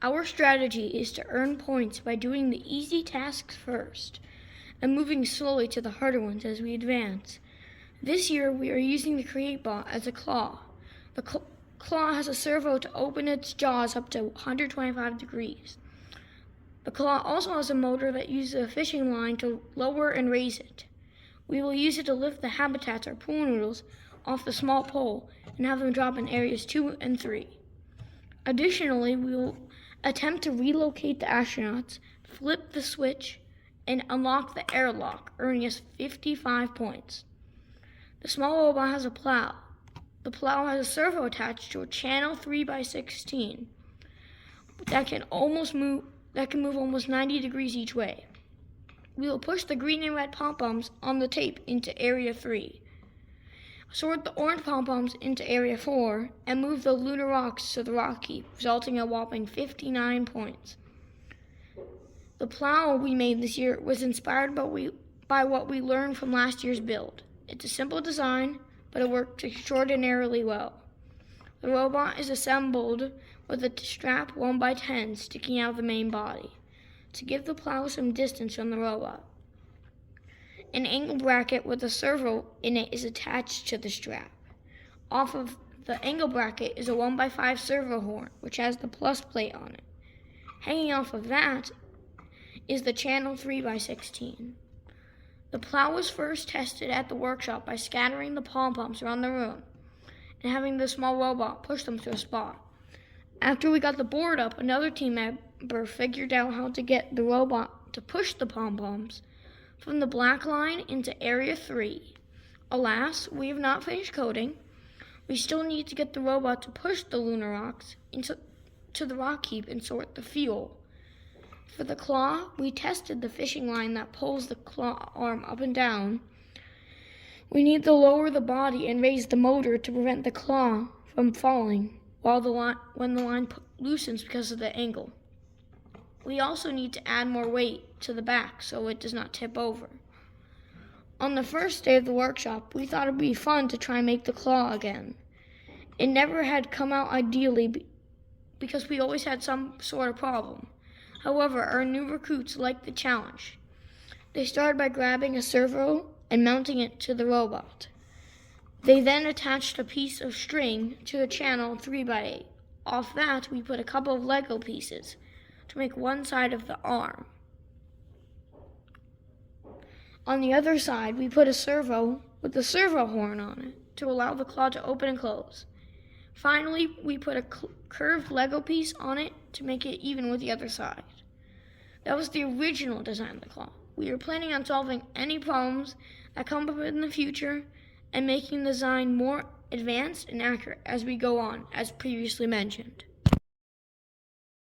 Our strategy is to earn points by doing the easy tasks first and moving slowly to the harder ones as we advance. This year we are using the Create Bot as a claw. The claw has a servo to open its jaws up to 125 degrees. The claw also has a motor that uses a fishing line to lower and raise it. We will use it to lift the habitats or pool noodles off the small pole and have them drop in areas 2 and 3. Additionally, we will attempt to relocate the astronauts, flip the switch, and unlock the airlock, earning us 55 points. The small robot has a plow. The plow has a servo attached to a channel 3x16 that can move almost 90 degrees each way. We will push the green and red pom-poms on the tape into area 3, sort the orange pom-poms into area 4, and move the lunar rocks to the rock heap, resulting in a whopping 59 points. The plow we made this year was inspired by what we learned from last year's build. It's a simple design, but it worked extraordinarily well. The robot is assembled with a strap 1x10 sticking out of the main body to give the plow some distance from the robot. An angle bracket with a servo in it is attached to the strap. Off of the angle bracket is a 1x5 servo horn, which has the plus plate on it. Hanging off of that is the channel 3x16. The plow was first tested at the workshop by scattering the pom-poms around the room and having the small robot push them to a spot. After we got the board up, another team member figured out how to get the robot to push the pom-poms from the black line into area 3. Alas, we have not finished coding. We still need to get the robot to push the lunar rocks into the rock heap and sort the fuel. For the claw, we tested the fishing line that pulls the claw arm up and down. We need to lower the body and raise the motor to prevent the claw from falling when the line loosens because of the angle. We also need to add more weight to the back so it does not tip over. On the first day of the workshop, we thought it would be fun to try and make the claw again. It never had come out ideally because we always had some sort of problem. However, our new recruits liked the challenge. They started by grabbing a servo and mounting it to the robot. They then attached a piece of string to the channel 3x8. Off that, we put a couple of Lego pieces to make one side of the arm. On the other side, we put a servo with a servo horn on it to allow the claw to open and close. Finally, we put a curved Lego piece on it to make it even with the other side. That was the original design of the claw. We are planning on solving any problems that come up in the future and making the design more advanced and accurate as we go on, as previously mentioned.